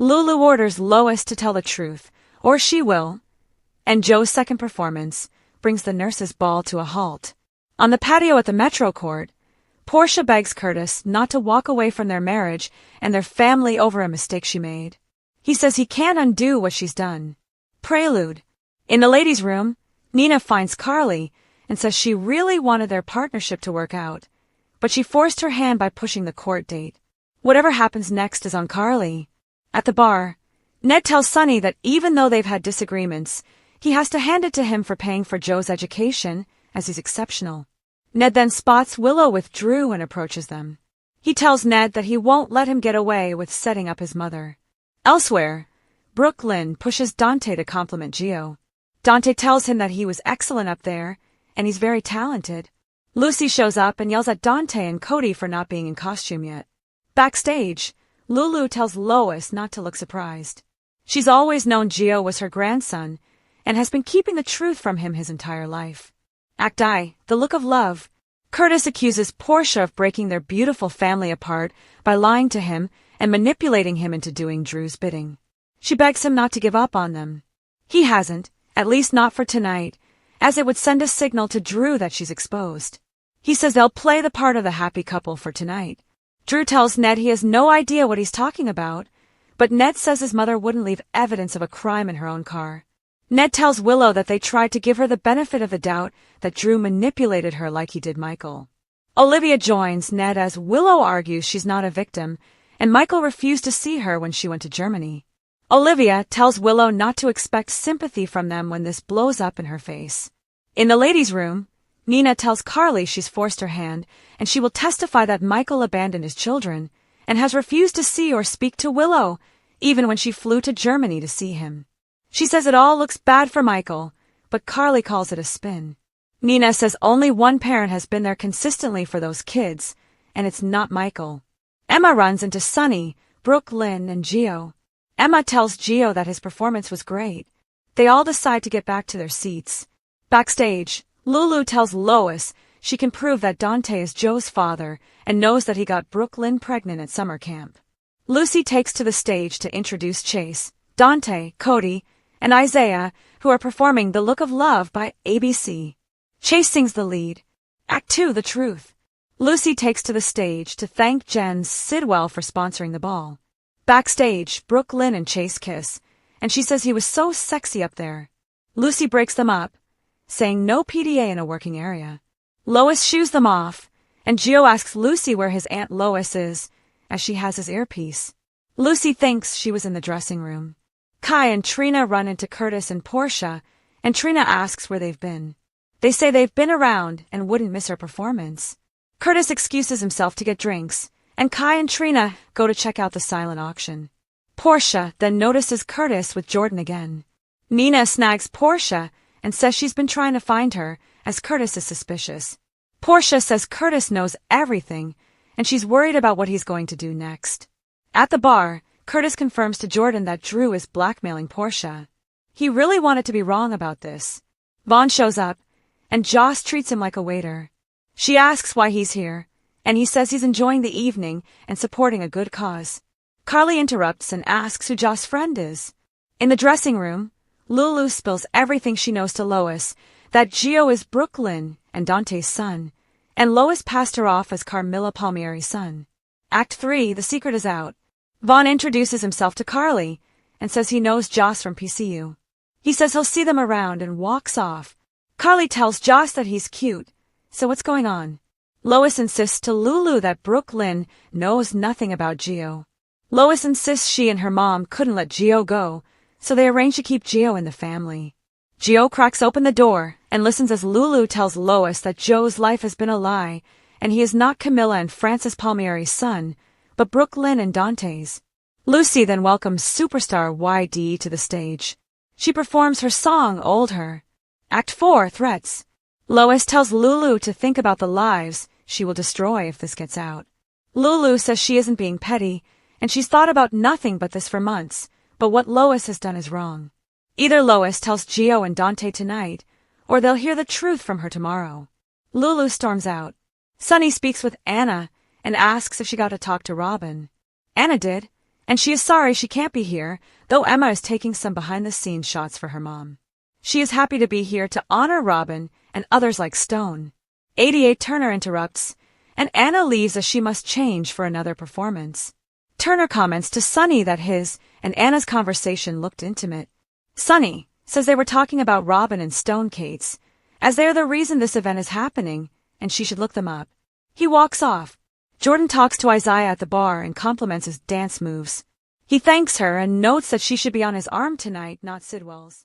Lulu orders Lois to tell the truth, or she will, and Joe's second performance brings the nurses' ball to a halt. On the patio at the Metro Court, Portia begs Curtis not to walk away from their marriage and their family over a mistake she made. He says he can't undo what she's done. Prelude. In the ladies' room, Nina finds Carly and says she really wanted their partnership to work out, but she forced her hand by pushing the court date. Whatever happens next is on Carly. At the bar, Ned tells Sonny that even though they've had disagreements, he has to hand it to him for paying for Joe's education, as he's exceptional. Ned then spots Willow with Drew and approaches them. He tells Ned that he won't let him get away with setting up his mother. Elsewhere, Brooklyn pushes Dante to compliment Gio. Dante tells him that he was excellent up there, and he's very talented. Lucy shows up and yells at Dante and Cody for not being in costume yet. Backstage, Lulu tells Lois not to look surprised. She's always known Gio was her grandson, and has been keeping the truth from him his entire life. Act I, the look of love. Curtis accuses Portia of breaking their beautiful family apart by lying to him and manipulating him into doing Drew's bidding. She begs him not to give up on them. He hasn't, at least not for tonight, as it would send a signal to Drew that she's exposed. He says they'll play the part of the happy couple for tonight. Drew tells Ned he has no idea what he's talking about, but Ned says his mother wouldn't leave evidence of a crime in her own car. Ned tells Willow that they tried to give her the benefit of the doubt that Drew manipulated her like he did Michael. Olivia joins Ned as Willow argues she's not a victim, and Michael refused to see her when she went to Germany. Olivia tells Willow not to expect sympathy from them when this blows up in her face. In the ladies' room, Nina tells Carly she's forced her hand, and she will testify that Michael abandoned his children, and has refused to see or speak to Willow, even when she flew to Germany to see him. She says it all looks bad for Michael, but Carly calls it a spin. Nina says only one parent has been there consistently for those kids, and it's not Michael. Emma runs into Sonny, Brooklyn, and Gio. Emma tells Gio that his performance was great. They all decide to get back to their seats. Backstage, Lulu tells Lois she can prove that Dante is Joe's father and knows that he got Brooklyn pregnant at summer camp. Lucy takes to the stage to introduce Chase, Dante, Cody, and Isaiah, who are performing The Look of Love by ABC. Chase sings the lead. Act 2, The Truth. Lucy takes to the stage to thank Jen Sidwell for sponsoring the ball. Backstage, Brooklyn and Chase kiss, and she says he was so sexy up there. Lucy breaks them up, saying no PDA in a working area. Lois shoos them off, and Gio asks Lucy where his Aunt Lois is, as she has his earpiece. Lucy thinks she was in the dressing room. Kai and Trina run into Curtis and Portia, and Trina asks where they've been. They say they've been around and wouldn't miss her performance. Curtis excuses himself to get drinks, and Kai and Trina go to check out the silent auction. Portia then notices Curtis with Jordan again. Nina snags Portia and says she's been trying to find her, as Curtis is suspicious. Portia says Curtis knows everything, and she's worried about what he's going to do next. At the bar, Curtis confirms to Jordan that Drew is blackmailing Portia. He really wanted to be wrong about this. Vaughn shows up, and Joss treats him like a waiter. She asks why he's here, and he says he's enjoying the evening and supporting a good cause. Carly interrupts and asks who Joss' friend is. In the dressing room, Lulu spills everything she knows to Lois, that Gio is Brooklyn and Dante's son, and Lois passed her off as Carmilla Palmieri's son. Act 3, the secret is out. Vaughn introduces himself to Carly and says he knows Joss from PCU. He says he'll see them around and walks off. Carly tells Joss that he's cute, so what's going on? Lois insists to Lulu that Brooklyn knows nothing about Gio. Lois insists she and her mom couldn't let Gio go, so they arrange to keep Gio in the family. Gio cracks open the door and listens as Lulu tells Lois that Joe's life has been a lie, and he is not Camilla and Francis Palmieri's son, but Brooklyn and Dante's. Lucy then welcomes superstar YD to the stage. She performs her song, Old Her. Act 4, Threats. Lois tells Lulu to think about the lives she will destroy if this gets out. Lulu says she isn't being petty, and she's thought about nothing but this for months, but what Lois has done is wrong. Either Lois tells Gio and Dante tonight, or they'll hear the truth from her tomorrow. Lulu storms out. Sonny speaks with Anna and asks if she got to talk to Robin. Anna did, and she is sorry she can't be here, though Emma is taking some behind-the-scenes shots for her mom. She is happy to be here to honor Robin and others like Stone. 88 Turner interrupts, and Anna leaves as she must change for another performance. Turner comments to Sunny that his and Anna's conversation looked intimate. Sunny says they were talking about Robin and Stone Kates, as they are the reason this event is happening, and she should look them up. He walks off. Jordan talks to Isaiah at the bar and compliments his dance moves. He thanks her and notes that she should be on his arm tonight, not Sidwell's.